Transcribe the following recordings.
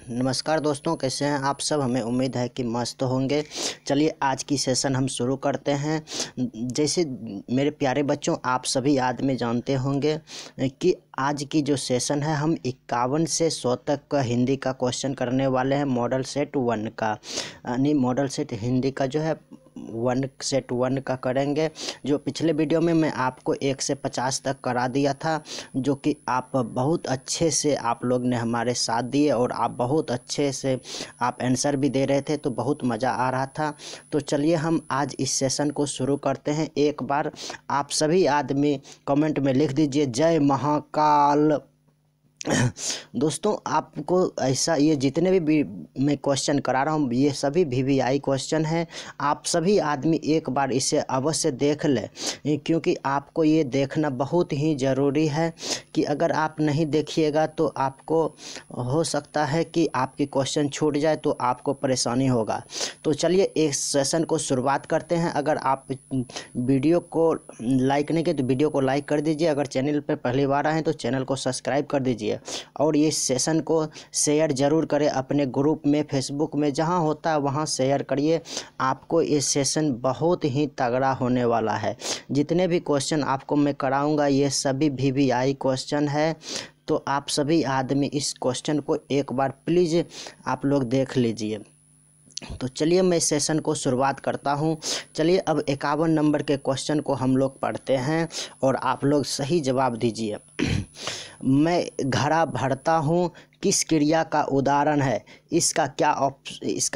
नमस्कार दोस्तों, कैसे हैं आप सब। हमें उम्मीद है कि मस्त होंगे। चलिए आज की सेशन हम शुरू करते हैं। जैसे मेरे प्यारे बच्चों, आप सभी आदमी जानते होंगे कि आज की जो सेशन है हम 51 से 100 तक का हिंदी का क्वेश्चन करने वाले हैं। मॉडल सेट 1 का, यानी मॉडल सेट हिंदी का जो है सेट 1 का करेंगे। जो पिछले वीडियो में मैं आपको 1 से 50 तक करा दिया था, जो कि आप बहुत अच्छे से आप लोग ने हमारे साथ दिए और आप बहुत अच्छे से आप आंसर भी दे रहे थे, तो बहुत मज़ा आ रहा था। तो चलिए हम आज इस सेशन को शुरू करते हैं। एक बार आप सभी आदमी कमेंट में लिख दीजिए जय महाकाल। दोस्तों आपको ऐसा, ये जितने भी मैं क्वेश्चन करा रहा हूँ ये सभी VVI क्वेश्चन हैं। आप सभी आदमी एक बार इसे अवश्य देख लें, क्योंकि आपको ये देखना बहुत ही ज़रूरी है कि अगर आप नहीं देखिएगा तो आपको हो सकता है कि आपकी क्वेश्चन छूट जाए, तो आपको परेशानी होगा। तो चलिए इस सेशन को शुरुआत करते हैं। अगर आप वीडियो को लाइक नहीं किए तो वीडियो को लाइक कर दीजिए। अगर चैनल पर पहली बार आए तो चैनल को सब्सक्राइब कर दीजिए और ये सेशन को शेयर ज़रूर करें अपने ग्रुप में, फेसबुक में, जहाँ होता है वहाँ शेयर करिए। आपको ये सेशन बहुत ही तगड़ा होने वाला है। जितने भी क्वेश्चन आपको मैं कराऊंगा ये सभी VVI क्वेश्चन है। तो आप सभी आदमी इस क्वेश्चन को एक बार प्लीज़ आप लोग देख लीजिए। तो चलिए मैं सेशन को शुरुआत करता हूं। चलिए अब 51 नंबर के क्वेश्चन को हम लोग पढ़ते हैं और आप लोग सही जवाब दीजिए। मैं घड़ा भरता हूं किस क्रिया का उदाहरण है? इसका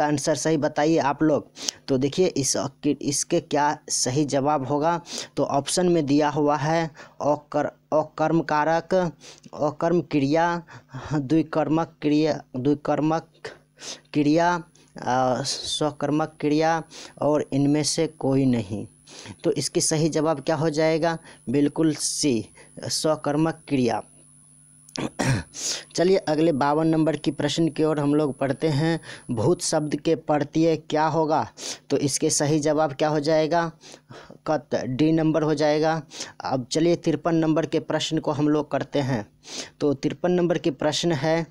आंसर सही बताइए आप लोग। तो देखिए इसके क्या सही जवाब होगा। तो ऑप्शन में दिया हुआ है अकर्म कारक, अकर्म क्रिया, द्विकर्मक क्रिया, स्वकर्मक क्रिया और इनमें से कोई नहीं। तो इसकी सही जवाब क्या हो जाएगा? बिल्कुल सी, स्वकर्मक क्रिया। चलिए अगले 52 नंबर की प्रश्न की ओर हम लोग पढ़ते हैं। भूत शब्द के प्रत्यय क्या होगा? तो इसके सही जवाब क्या हो जाएगा? D नंबर हो जाएगा। अब चलिए 53 नंबर के प्रश्न को हम लोग करते हैं। तो 53 नंबर की प्रश्न है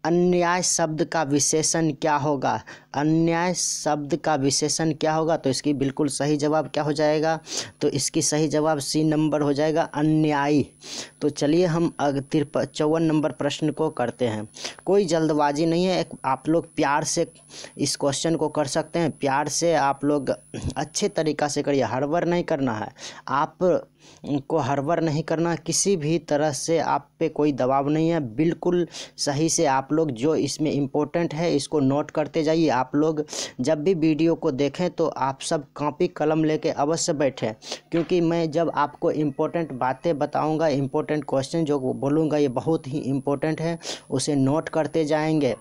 अन्याय शब्द का विशेषण क्या होगा? अन्याय शब्द का विशेषण क्या होगा? तो इसकी बिल्कुल सही जवाब क्या हो जाएगा? तो इसकी सही जवाब C नंबर हो जाएगा, अन्यायी। तो चलिए हम 54 नंबर प्रश्न को करते हैं। कोई जल्दबाजी नहीं है, आप लोग प्यार से इस क्वेश्चन को कर सकते हैं। प्यार से आप लोग अच्छे तरीक़ा से करिए, हड़बड़ नहीं करना है। आप को हड़बड़ नहीं करना, किसी भी तरह से आप पे कोई दबाव नहीं है। बिल्कुल सही से आप लोग जो इसमें इम्पोर्टेंट है इसको नोट करते जाइए। आप लोग जब भी वीडियो को देखें तो आप सब कॉपी कलम लेके अवश्य बैठें, क्योंकि मैं जब आपको इम्पोर्टेंट बातें बताऊंगा, इम्पोर्टेंट क्वेश्चन जो बोलूँगा ये बहुत ही इम्पोर्टेंट है, उसे नोट करते जाएंगे।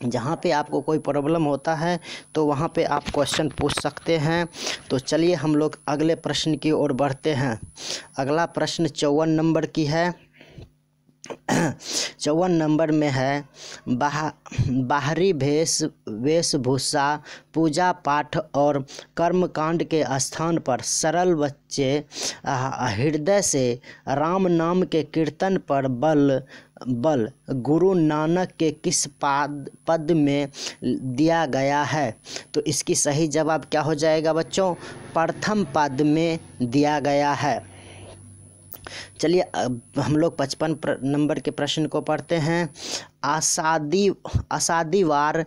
जहाँ पे आपको कोई प्रॉब्लम होता है तो वहाँ पे आप क्वेश्चन पूछ सकते हैं। तो चलिए हम लोग अगले प्रश्न की ओर बढ़ते हैं। अगला प्रश्न 54 नंबर की है। 54 नंबर में है बाहरी वेशभूषा, पूजा पाठ और कर्मकांड के स्थान पर सरल बच्चे हृदय से राम नाम के कीर्तन पर बल गुरु नानक के किस पद में दिया गया है? तो इसकी सही जवाब क्या हो जाएगा बच्चों? प्रथम पद में दिया गया है। चलिए अब हम लोग 55 नंबर के प्रश्न को पढ़ते हैं। असादी वार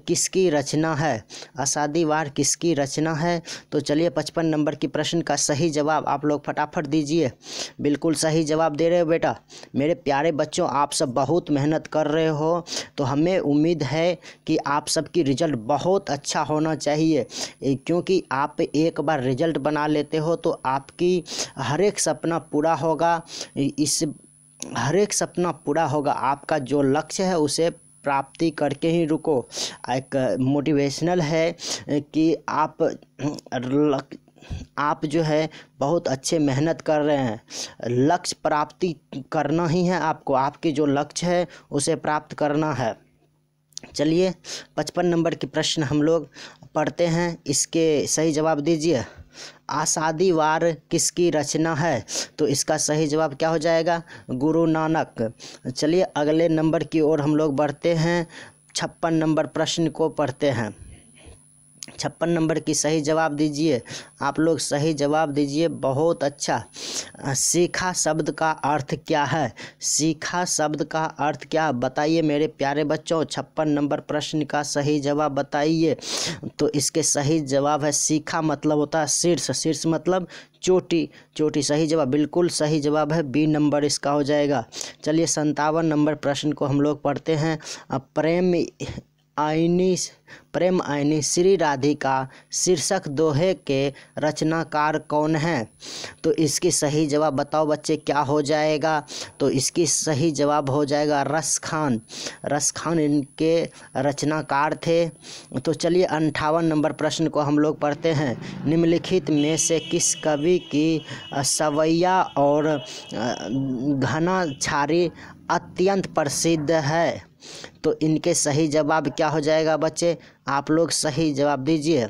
किसकी रचना है? असादी वार किसकी रचना है? तो चलिए 55 नंबर की प्रश्न का सही जवाब आप लोग फटाफट दीजिए। बिल्कुल सही जवाब दे रहे हो बेटा। मेरे प्यारे बच्चों, आप सब बहुत मेहनत कर रहे हो, तो हमें उम्मीद है कि आप सबकी रिजल्ट बहुत अच्छा होना चाहिए, क्योंकि आप एक बार रिजल्ट बना लेते हो तो आपकी हर एक सपना पूरा होगा। हर एक सपना पूरा होगा। आपका जो लक्ष्य है उसे प्राप्ति करके ही रुको। एक मोटिवेशनल है कि आप जो है बहुत अच्छे मेहनत कर रहे हैं। लक्ष्य प्राप्ति करना ही है आपको, आपकी जो लक्ष्य है उसे प्राप्त करना है। चलिए 55 नंबर की प्रश्न हम लोग पढ़ते हैं। इसके सही जवाब दीजिए। आसादी वार किसकी रचना है? तो इसका सही जवाब क्या हो जाएगा? गुरु नानक। चलिए अगले नंबर की ओर हम लोग बढ़ते हैं। 56 नंबर प्रश्न को पढ़ते हैं। 56 नंबर की सही जवाब दीजिए। आप लोग सही जवाब दीजिए, बहुत अच्छा। सीखा शब्द का अर्थ क्या है? सीखा शब्द का अर्थ क्या बताइए मेरे प्यारे बच्चों। 56 नंबर प्रश्न का सही जवाब बताइए। तो इसके सही जवाब है सीखा मतलब होता है शीर्ष, शीर्ष मतलब चोटी, चोटी। सही जवाब, बिल्कुल सही जवाब है, बी नंबर इसका हो जाएगा। चलिए 57 नंबर प्रश्न को हम लोग पढ़ते हैं। प्रेम आईनी श्री राधिका शीर्षक दोहे के रचनाकार कौन है? तो इसकी सही जवाब बताओ बच्चे, क्या हो जाएगा? तो इसकी सही जवाब हो जाएगा रस खान। रस खान इनके रचनाकार थे। तो चलिए 58 नंबर प्रश्न को हम लोग पढ़ते हैं। निम्नलिखित में से किस कवि की सवैया और घनाछारी अत्यंत प्रसिद्ध है? तो इनके सही जवाब क्या हो जाएगा बच्चे? आप लोग सही जवाब दीजिए।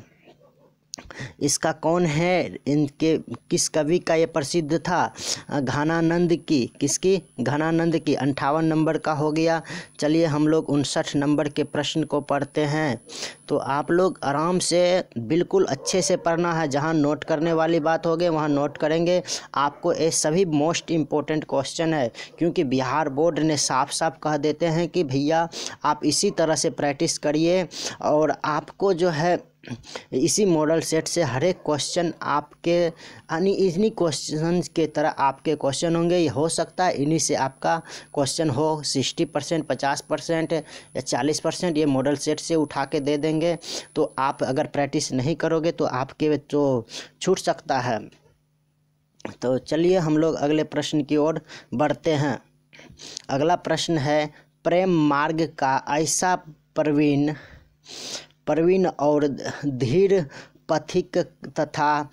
इसका कौन है? इनके किस कवि का ये प्रसिद्ध था? घनानंद की। किसकी? घनानंद की। 58 नंबर का हो गया। चलिए हम लोग 59 नंबर के प्रश्न को पढ़ते हैं। तो आप लोग आराम से बिल्कुल अच्छे से पढ़ना है। जहाँ नोट करने वाली बात होगी वहाँ नोट करेंगे। आपको ये सभी मोस्ट इम्पोर्टेंट क्वेश्चन है, क्योंकि बिहार बोर्ड ने साफ साफ कह देते हैं कि भैया आप इसी तरह से प्रैक्टिस करिए और आपको जो है इसी मॉडल सेट से हर एक क्वेश्चन आपके यानी इन्हीं क्वेश्चन के तरह आपके क्वेश्चन होंगे। ये हो सकता है इन्हीं से आपका क्वेश्चन हो 60%, 50% या 40%, ये मॉडल सेट से उठा के दे देंगे। तो आप अगर प्रैक्टिस नहीं करोगे तो आपके तो छूट सकता है। तो चलिए हम लोग अगले प्रश्न की ओर बढ़ते हैं। अगला प्रश्न है, प्रेम मार्ग का ऐसा प्रवीण और धीर पथिक तथा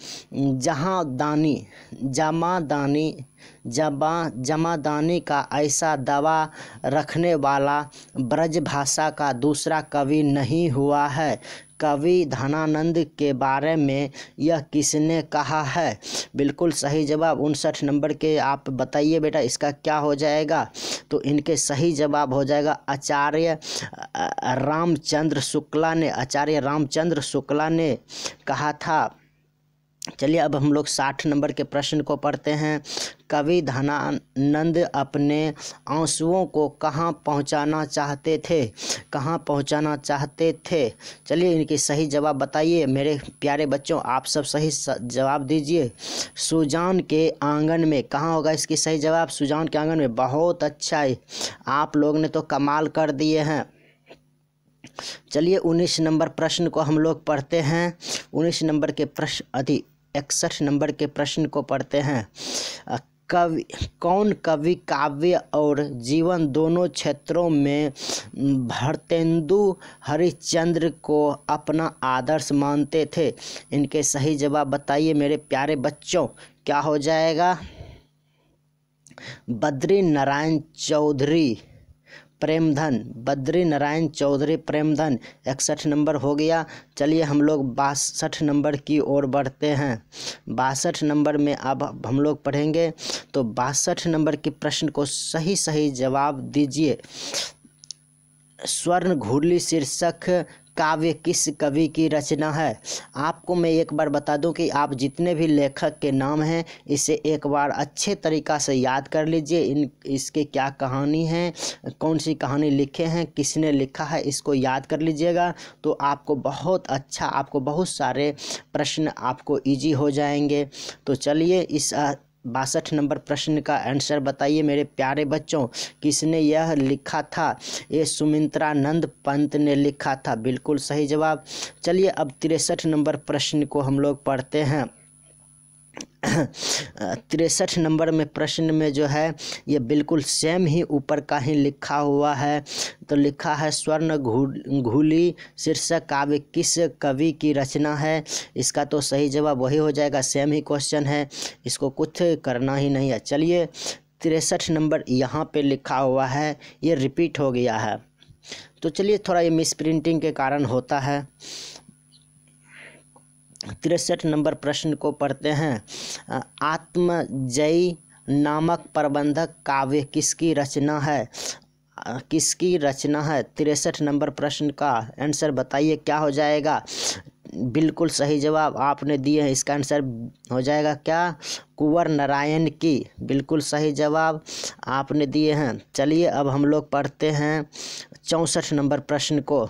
जमादानी का ऐसा दावा रखने वाला ब्रज भाषा का दूसरा कवि नहीं हुआ है। कवि धनानंद के बारे में यह किसने कहा है? बिल्कुल सही जवाब 59 नंबर के आप बताइए बेटा, इसका क्या हो जाएगा? तो इनके सही जवाब हो जाएगा आचार्य रामचंद्र शुक्ला ने कहा था। चलिए अब हम लोग 60 नंबर के प्रश्न को पढ़ते हैं। कवि धनानंद अपने आंसुओं को कहाँ पहुँचाना चाहते थे? चलिए इनकी सही जवाब बताइए मेरे प्यारे बच्चों। आप सब सही जवाब दीजिए। सुजान के आंगन में। कहाँ होगा इसकी सही जवाब? सुजान के आंगन में। बहुत अच्छा है, आप लोग ने तो कमाल कर दिए हैं। चलिए 19 नंबर प्रश्न को हम लोग पढ़ते हैं। 19 नंबर के प्रश्न 61 नंबर के प्रश्न को पढ़ते हैं। कौन कवि काव्य और जीवन दोनों क्षेत्रों में भारतेंदु हरिश्चंद्र को अपना आदर्श मानते थे? इनके सही जवाब बताइए मेरे प्यारे बच्चों, क्या हो जाएगा? बद्री नारायण चौधरी प्रेमधन। 61 नंबर हो गया। चलिए हम लोग 62 नंबर की ओर बढ़ते हैं। 62 नंबर में अब हम लोग पढ़ेंगे। तो 62 नंबर के प्रश्न को सही जवाब दीजिए। स्वर्ण घुरली शीर्षक काव्य किस कवि की रचना है? आपको मैं एक बार बता दूं कि आप जितने भी लेखक के नाम हैं इसे एक बार अच्छे तरीक़ा से याद कर लीजिए। इसके क्या कहानी है, कौन सी कहानी लिखे हैं, किसने लिखा है, इसको याद कर लीजिएगा। तो आपको बहुत अच्छा, आपको बहुत सारे प्रश्न आपको ईजी हो जाएंगे। तो चलिए इस 62 नंबर प्रश्न का आंसर बताइए मेरे प्यारे बच्चों, किसने यह लिखा था? ये सुमित्रानंद पंत ने लिखा था। बिल्कुल सही जवाब। चलिए अब 63 नंबर प्रश्न को हम लोग पढ़ते हैं। 63 नंबर में प्रश्न में जो है ये बिल्कुल सेम ही ऊपर का ही लिखा हुआ है। तो लिखा है स्वर्ण घुली शीर्षक काव्य किस कवि की रचना है? इसका तो सही जवाब वही हो जाएगा, सेम ही क्वेश्चन है, इसको कुछ करना ही नहीं है। चलिए 63 नंबर यहाँ पे लिखा हुआ है, ये रिपीट हो गया है। तो चलिए थोड़ा ये मिस प्रिंटिंग के कारण होता है। 63 नंबर प्रश्न को पढ़ते हैं। आत्मजयी नामक प्रबंधक काव्य किसकी रचना है? किसकी रचना है? 63 नंबर प्रश्न का आंसर बताइए क्या हो जाएगा। बिल्कुल सही जवाब आपने दिए हैं, इसका आंसर हो जाएगा क्या? कुंवर नारायण की। बिल्कुल सही जवाब आपने दिए हैं। चलिए अब हम लोग पढ़ते हैं 64 नंबर प्रश्न को।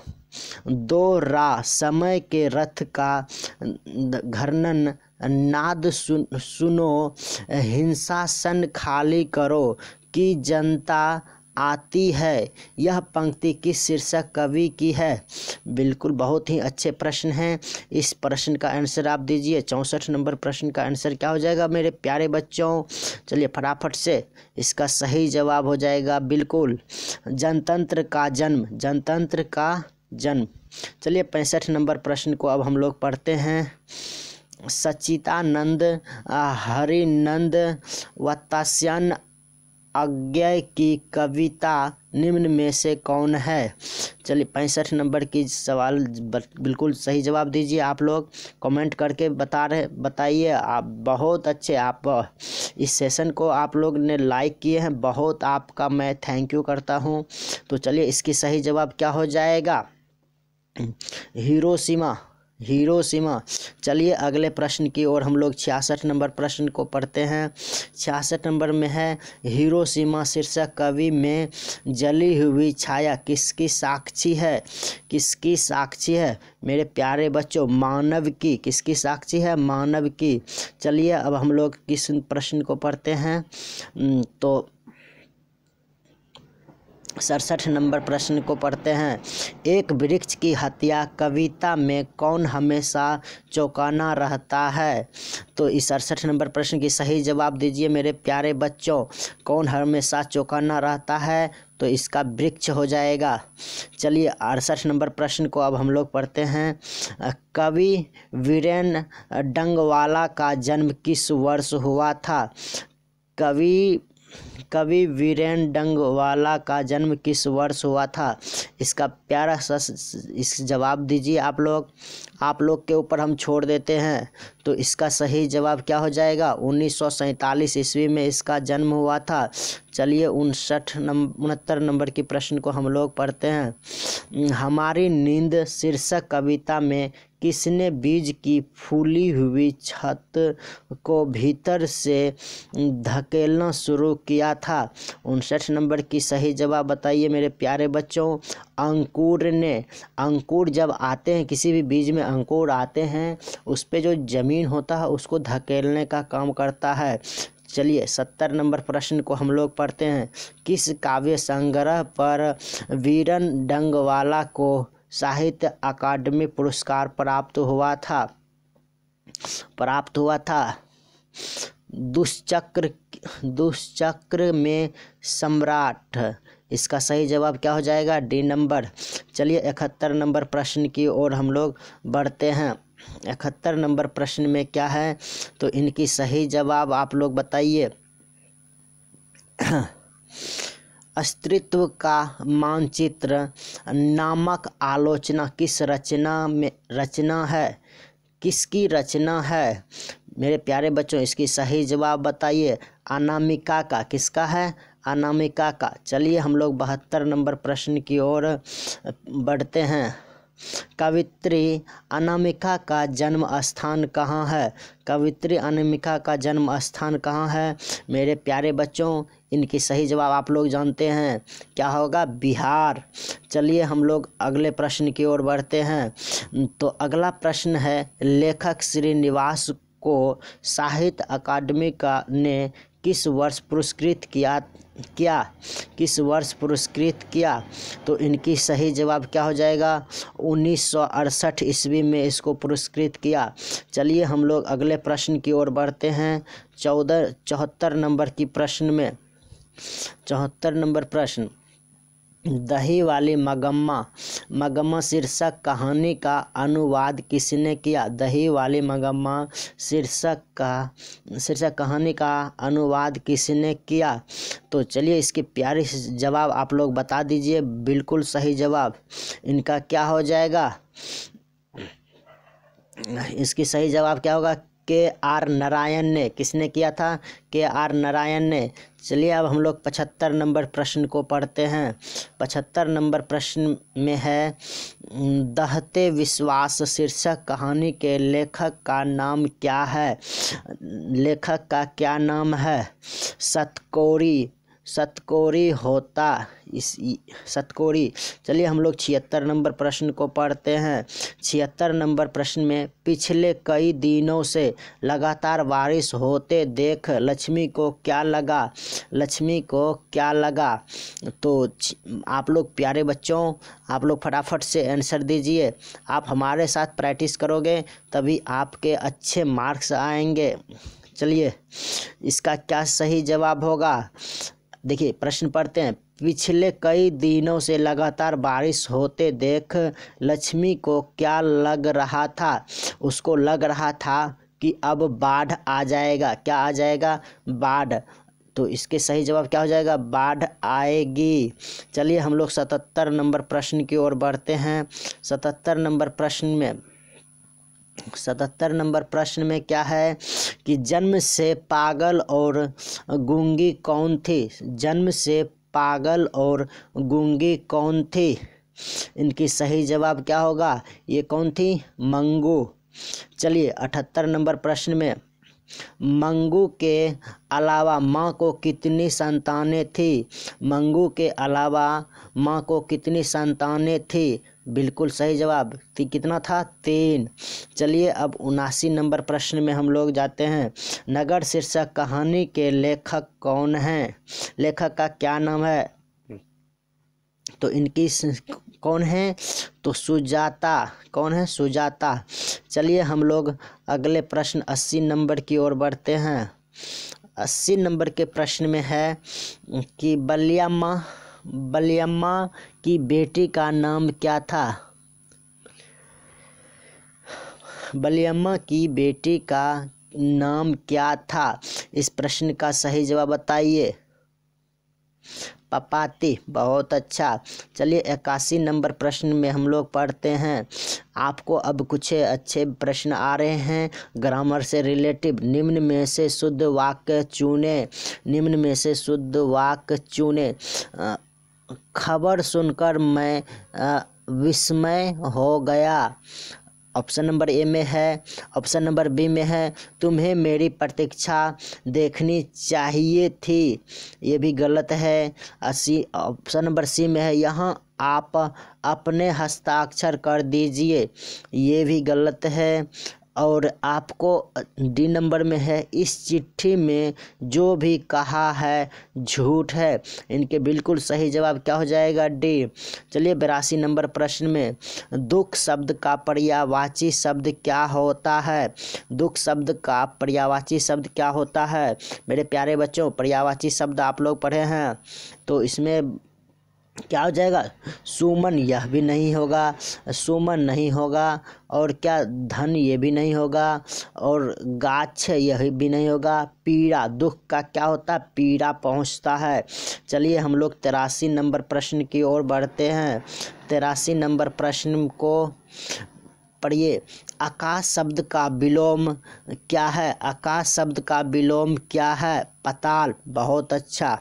दो रा समय के रथ का घर्णन नाद सुनो, हिंसासन खाली करो कि जनता आती है। यह पंक्ति किस शीर्षक कवि की है? बिल्कुल बहुत ही अच्छे प्रश्न हैं। इस प्रश्न का आंसर आप दीजिए। 64 नंबर प्रश्न का आंसर क्या हो जाएगा मेरे प्यारे बच्चों? चलिए फटाफट से इसका सही जवाब हो जाएगा बिल्कुल जनतंत्र का जन्म। जनतंत्र का जन्म। चलिए 65 नंबर प्रश्न को अब हम लोग पढ़ते हैं। सच्चिदानंद हरिनंद वत्स्यायन अज्ञेय की कविता निम्न में से कौन है? चलिए 65 नंबर की सवाल बिल्कुल सही जवाब दीजिए। आप लोग कमेंट करके बताइए। आप बहुत अच्छे, आप इस सेशन को आप लोग ने लाइक किए हैं, बहुत आपका मैं थैंक यू करता हूं। तो चलिए इसकी सही जवाब क्या हो जाएगा? हिरोशिमा। हिरोशिमा। चलिए अगले प्रश्न की ओर हम लोग 66 नंबर प्रश्न को पढ़ते हैं। 66 नंबर में है हिरोशिमा शीर्षक कवि में जली हुई छाया किसकी साक्षी है? किसकी साक्षी है मेरे प्यारे बच्चों? मानव की। किसकी साक्षी है? मानव की। चलिए अब हम लोग किस प्रश्न को पढ़ते हैं तो 67 नंबर प्रश्न को पढ़ते हैं। एक वृक्ष की हत्या कविता में कौन हमेशा चौंकाना रहता है? तो इस 68 नंबर प्रश्न की सही जवाब दीजिए मेरे प्यारे बच्चों। कौन हमेशा चौंकाना रहता है? तो इसका वृक्ष हो जाएगा। चलिए 68 नंबर प्रश्न को अब हम लोग पढ़ते हैं। कवि वीरेन डंगवाला का जन्म किस वर्ष हुआ था? कवि वीरेन डंगवाला का जन्म किस वर्ष हुआ था? इसका प्यारा सा इस जवाब दीजिए आप लोग के ऊपर हम छोड़ देते हैं। तो इसका सही जवाब क्या हो जाएगा? 1947 ईस्वी में इसका जन्म हुआ था। चलिए 69 नंबर की प्रश्न को हम लोग पढ़ते हैं। हमारी नींद शीर्षक कविता में किसने बीज की फूली हुई छत को भीतर से धकेलना शुरू किया था? 59 नंबर की सही जवाब बताइए मेरे प्यारे बच्चों। अंकुर ने। अंकुर जब आते हैं, किसी भी बीज में अंकुर आते हैं, उस पे जो जमीन होता है उसको धकेलने का काम करता है। चलिए 70 नंबर प्रश्न को हम लोग पढ़ते हैं। किस काव्य संग्रह पर वीरेन डंगवाला को साहित्य अकादमी पुरस्कार प्राप्त हुआ था? दुष्चक्र में सम्राट। इसका सही जवाब क्या हो जाएगा? D number. चलिए 71 नंबर प्रश्न की ओर हम लोग बढ़ते हैं। 71 नंबर प्रश्न में क्या है तो इनकी सही जवाब आप लोग बताइए। अस्तित्व का मानचित्र नामक आलोचना किस रचना है? किसकी रचना है मेरे प्यारे बच्चों? इसकी सही जवाब बताइए। अनामिका का। किसका है? अनामिका का। चलिए हम लोग 72 नंबर प्रश्न की ओर बढ़ते हैं। कवित्री अनामिका का जन्म स्थान कहाँ है? कवित्री अनामिका का जन्म स्थान कहाँ है मेरे प्यारे बच्चों? इनकी सही जवाब आप लोग जानते हैं, क्या होगा? बिहार। चलिए हम लोग अगले प्रश्न की ओर बढ़ते हैं। तो अगला प्रश्न है, लेखक श्रीनिवास को साहित्य अकादमी ने किस वर्ष पुरस्कृत किस वर्ष पुरस्कृत किया? तो इनकी सही जवाब क्या हो जाएगा? 1968 ईस्वी में इसको पुरस्कृत किया। चलिए हम लोग अगले प्रश्न की ओर बढ़ते हैं। 74 नंबर की प्रश्न में 74 नंबर प्रश्न, दही वाली मगम्मा शीर्षक कहानी का अनुवाद किसने किया? दही वाली मगम्मा शीर्षक कहानी का अनुवाद किसने किया? तो चलिए इसके प्यारे जवाब आप लोग बता दीजिए। बिल्कुल सही जवाब इनका क्या हो जाएगा? इसकी सही जवाब क्या होगा? KR नारायण ने। किसने किया था? KR नारायण ने। चलिए अब हम लोग 75 नंबर प्रश्न को पढ़ते हैं। 75 नंबर प्रश्न में है, दहते विश्वास शीर्षक कहानी के लेखक का नाम क्या है? लेखक का क्या नाम है? सतकोरी होता सतकोरी। चलिए हम लोग 76 नंबर प्रश्न को पढ़ते हैं। 76 नंबर प्रश्न में, पिछले कई दिनों से लगातार बारिश होते देख लक्ष्मी को क्या लगा? लक्ष्मी को क्या लगा? तो आप लोग प्यारे बच्चों, आप लोग फटाफट से आंसर दीजिए। आप हमारे साथ प्रैक्टिस करोगे तभी आपके अच्छे मार्क्स आएंगे। चलिए इसका क्या सही जवाब होगा? देखिए प्रश्न पढ़ते हैं। पिछले कई दिनों से लगातार बारिश होते देख लक्ष्मी को क्या लग रहा था? उसको लग रहा था कि अब बाढ़ आ जाएगा। क्या आ जाएगा? बाढ़। तो इसके सही जवाब क्या हो जाएगा? बाढ़ आएगी। चलिए हम लोग 77 नंबर प्रश्न की ओर बढ़ते हैं। 77 नंबर प्रश्न में क्या है कि जन्म से पागल और गूंगी कौन थी? जन्म से पागल और गूंगी कौन थी? इनकी सही जवाब क्या होगा? ये कौन थी? मंगू। चलिए 78 नंबर प्रश्न में, मंगू के अलावा माँ को कितनी संतानें थी? मंगू के अलावा माँ को कितनी संतानें थी? बिल्कुल सही जवाब कितना था? 3। चलिए अब 79 नंबर प्रश्न में हम लोग जाते हैं। नगर शीर्षक कहानी के लेखक कौन हैं? लेखक का क्या नाम है? तो इनकी कौन है? तो सुजाता। कौन है? सुजाता। चलिए हम लोग अगले प्रश्न 80 नंबर की ओर बढ़ते हैं। 80 नंबर के प्रश्न में है कि बलियम्मा की बेटी का नाम क्या था? बलियम्मा की बेटी का नाम क्या था? इस प्रश्न का सही जवाब बताइए। पपाती। बहुत अच्छा। चलिए 81 नंबर प्रश्न में हम लोग पढ़ते हैं। आपको अब कुछ अच्छे प्रश्न आ रहे हैं ग्रामर से रिलेटिव। निम्न में से शुद्ध वाक्य चुने। खबर सुनकर मैं विस्मय हो गया। ऑप्शन नंबर ए में है। ऑप्शन नंबर बी में है, तुम्हें मेरी प्रतीक्षा देखनी चाहिए थी। ये भी गलत है। ऑप्शन नंबर सी में है, यहाँ आप अपने हस्ताक्षर कर दीजिए। ये भी गलत है। और आपको डी नंबर में है, इस चिट्ठी में जो भी कहा है झूठ है। इनके बिल्कुल सही जवाब क्या हो जाएगा? डी। चलिए 82 नंबर प्रश्न में, दुख शब्द का पर्यायवाची शब्द क्या होता है? दुख शब्द का पर्यायवाची शब्द क्या होता है? मेरे प्यारे बच्चों, पर्यायवाची शब्द आप लोग पढ़े हैं, तो इसमें क्या हो जाएगा? सुमन। यह भी नहीं होगा। सुमन नहीं होगा। और क्या? धन। ये भी नहीं होगा। और गाछ। यह भी नहीं होगा। पीड़ा। दुख का क्या होता है? पीड़ा पहुंचता है। चलिए हम लोग 83 नंबर प्रश्न की ओर बढ़ते हैं। 83 नंबर प्रश्न को पढ़िए। आकाश शब्द का विलोम क्या है? आकाश शब्द का विलोम क्या है? पाताल। बहुत अच्छा।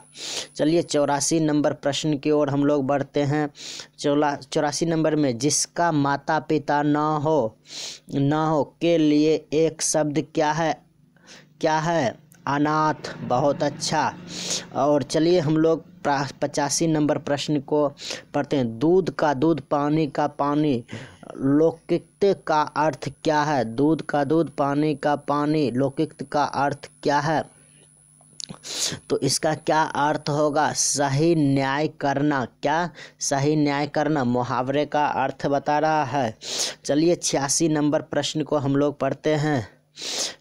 चलिए 84 नंबर प्रश्न की ओर हम लोग बढ़ते हैं। 84 नंबर में, जिसका माता पिता ना हो के लिए एक शब्द क्या है? अनाथ। बहुत अच्छा। और चलिए हम लोग 85 नंबर प्रश्न को पढ़ते हैं। दूध का दूध, पानी का पानी, लौकिक का अर्थ क्या है? दूध का दूध, पानी का पानी, लौकिक का अर्थ क्या है? तो इसका क्या अर्थ होगा? सही न्याय करना। क्या? सही न्याय करना मुहावरे का अर्थ बता रहा है। चलिए 86 नंबर प्रश्न को हम लोग पढ़ते हैं।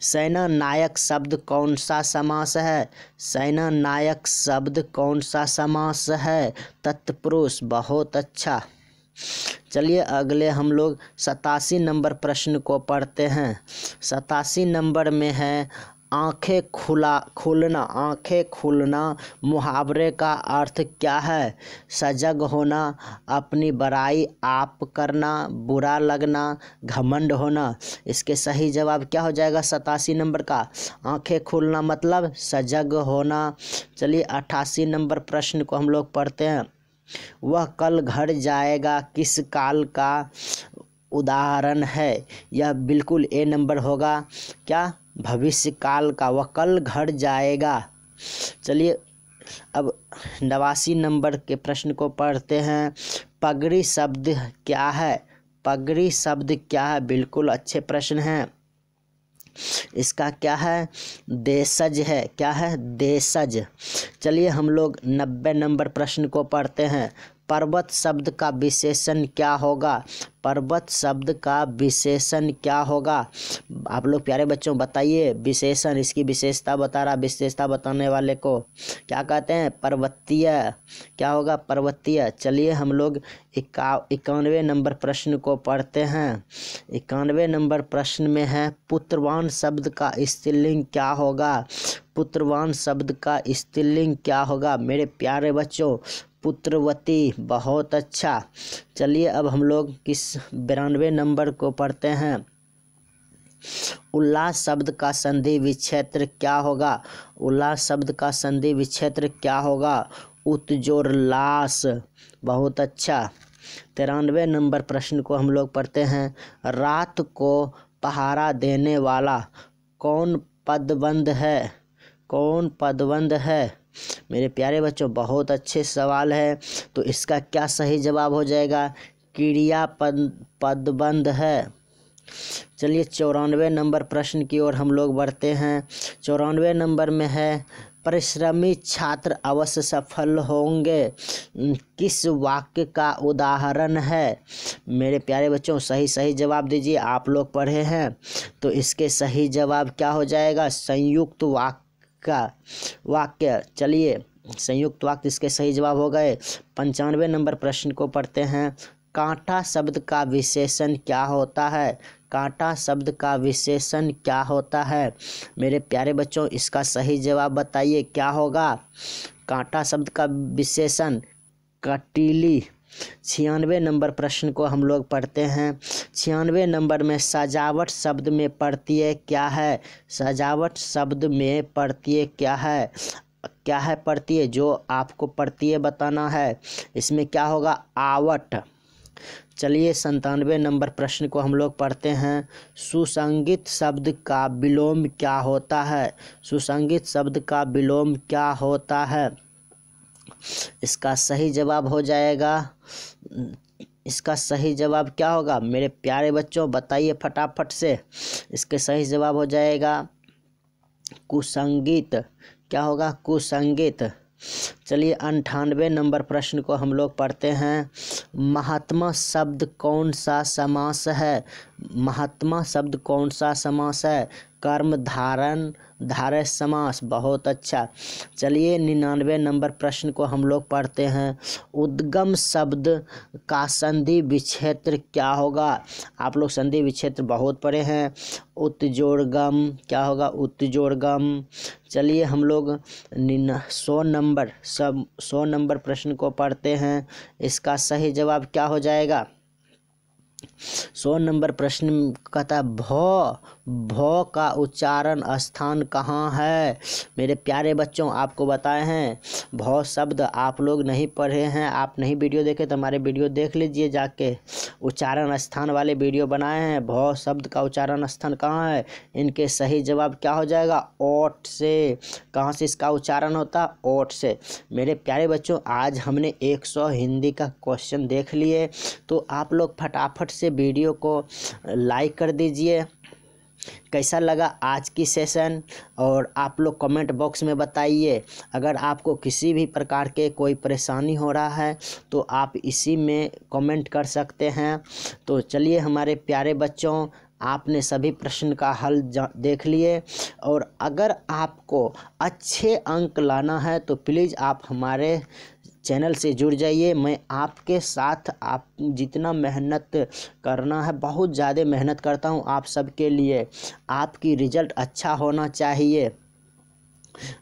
सेना नायक शब्द कौन सा समास है? सेना नायक शब्द कौन सा समास है? तत्पुरुष। बहुत अच्छा। चलिए अगले हम लोग 87 नंबर प्रश्न को पढ़ते हैं। 87 नंबर में है, आंखें खुलना, आंखें खुलना मुहावरे का अर्थ क्या है? सजग होना, अपनी बड़ाई आप करना, बुरा लगना, घमंड होना। इसके सही जवाब क्या हो जाएगा 87 नंबर का? आंखें खुलना मतलब सजग होना। चलिए 88 नंबर प्रश्न को हम लोग पढ़ते हैं। वह कल घर जाएगा किस काल का उदाहरण है? यह बिल्कुल ए नंबर होगा। क्या? भविष्य काल का। वह कल घर जाएगा। चलिए अब 89 नंबर के प्रश्न को पढ़ते हैं। पगड़ी शब्द क्या है? पगड़ी शब्द क्या है? बिल्कुल अच्छे प्रश्न हैं। इसका क्या है? देशज है। क्या है? देशज। चलिए हम लोग 90 नंबर प्रश्न को पढ़ते हैं। पर्वत शब्द का विशेषण क्या होगा? पर्वत शब्द का विशेषण क्या होगा? आप लोग प्यारे बच्चों बताइए विशेषण, इसकी विशेषता बता रहा, विशेषता बताने वाले को क्या कहते हैं? पर्वतीय। क्या होगा? पर्वतीय। चलिए हम लोग 91 नंबर प्रश्न को पढ़ते हैं। 91 नंबर प्रश्न में है पुत्रवान शब्द का स्त्रीलिंग क्या होगा? पुत्रवान शब्द का स्त्रीलिंग क्या होगा मेरे प्यारे बच्चों? पुत्रवती। बहुत अच्छा। चलिए अब हम लोग 92 नंबर को पढ़ते हैं। उल्लास शब्द का संधि विच्छेद क्या होगा? उल्लास शब्द का संधि विच्छेद क्या होगा? उत्जोरलास। बहुत अच्छा। 93 नंबर प्रश्न को हम लोग पढ़ते हैं। रात को पहरा देने वाला कौन पदबंध है? कौन पदबंध है मेरे प्यारे बच्चों? बहुत अच्छे सवाल है। तो इसका क्या सही जवाब हो जाएगा? क्रियापद पदबंध है। चलिए 94 नंबर प्रश्न की ओर हम लोग बढ़ते हैं। 94 नंबर में है परिश्रमी छात्र अवश्य सफल होंगे किस वाक्य का उदाहरण है? मेरे प्यारे बच्चों सही जवाब दीजिए। आप लोग पढ़े हैं तो इसके सही जवाब क्या हो जाएगा? संयुक्त वाक्य। चलिए संयुक्त वाक्य इसके सही जवाब हो गए। 95 नंबर प्रश्न को पढ़ते हैं। कांटा शब्द का विशेषण क्या होता है? कांटा शब्द का विशेषण क्या होता है मेरे प्यारे बच्चों? इसका सही जवाब बताइए क्या होगा? कांटा शब्द का विशेषण कटीली। 96 नंबर प्रश्न को हम लोग पढ़ते हैं। 96 नंबर में सजावट शब्द में प्रत्यय क्या है? सजावट शब्द में प्रत्यय क्या है? क्या है प्रत्यय? जो आपको प्रत्यय बताना है। इसमें क्या होगा? आवट। चलिए 97 नंबर प्रश्न को हम लोग पढ़ते हैं। सुसंगत शब्द का विलोम क्या होता है? सुसंगत शब्द का विलोम क्या होता है? इसका सही जवाब हो जाएगा। इसका सही जवाब क्या होगा मेरे प्यारे बच्चों? बताइए फटाफट से। इसके सही जवाब हो जाएगा कुसंगीत। क्या होगा? कुसंगीत। चलिए 98 नंबर प्रश्न को हम लोग पढ़ते हैं। महात्मा शब्द कौन सा समास है? महात्मा शब्द कौन सा समास है? कर्म धारय समास। बहुत अच्छा। चलिए 99 नंबर प्रश्न को हम लोग पढ़ते हैं। उद्गम शब्द का संधि विच्छेद क्या होगा? आप लोग संधि विच्छेद बहुत पढ़े हैं। उत्जोड़गम। क्या होगा? उत्जोड़गम। चलिए हम लोग 100 नंबर प्रश्न को पढ़ते हैं। इसका सही जवाब क्या हो जाएगा? 100 नंबर प्रश्न कहता है भौ का उच्चारण स्थान कहाँ है? मेरे प्यारे बच्चों आपको बताए हैं भौ शब्द आप लोग नहीं पढ़े हैं, आप नहीं वीडियो देखे तो हमारे वीडियो देख लीजिए जाके। उच्चारण स्थान वाले वीडियो बनाए हैं। भौ शब्द का उच्चारण स्थान कहाँ है? इनके सही जवाब क्या हो जाएगा? ओठ से। कहाँ से इसका उच्चारण होता? ओठ से। मेरे प्यारे बच्चों आज हमने 100 हिंदी का क्वेश्चन देख लिए, तो आप लोग फटाफट से वीडियो को लाइक कर दीजिए। कैसा लगा आज की सेशन? और आप लोग कमेंट बॉक्स में बताइए। अगर आपको किसी भी प्रकार के कोई परेशानी हो रहा है तो आप इसी में कमेंट कर सकते हैं। तो चलिए हमारे प्यारे बच्चों आपने सभी प्रश्न का हल देख लिए, और अगर आपको अच्छे अंक लाना है तो प्लीज़ आप हमारे चैनल से जुड़ जाइए। मैं आपके साथ, आप जितना मेहनत करना है, बहुत ज़्यादा मेहनत करता हूँ आप सबके लिए। आपकी रिज़ल्ट अच्छा होना चाहिए।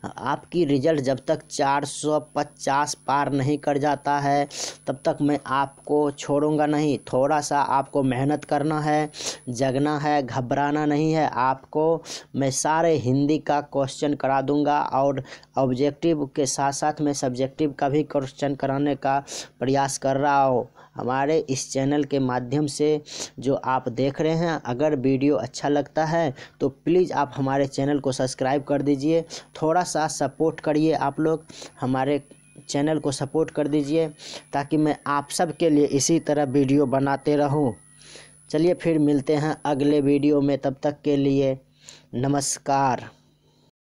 आपकी रिज़ल्ट जब तक 450 पार नहीं कर जाता है तब तक मैं आपको छोड़ूंगा नहीं। थोड़ा सा आपको मेहनत करना है, जगना है, घबराना नहीं है आपको। मैं सारे हिंदी का क्वेश्चन करा दूंगा और ऑब्जेक्टिव के साथ साथ मैं सब्जेक्टिव का भी क्वेश्चन कराने का प्रयास कर रहा हूँ हमारे इस चैनल के माध्यम से जो आप देख रहे हैं। अगर वीडियो अच्छा लगता है तो प्लीज़ आप हमारे चैनल को सब्सक्राइब कर दीजिए। थोड़ा सा सपोर्ट करिए, आप लोग हमारे चैनल को सपोर्ट कर दीजिए ताकि मैं आप सब के लिए इसी तरह वीडियो बनाते रहूं। चलिए फिर मिलते हैं अगले वीडियो में, तब तक के लिए नमस्कार।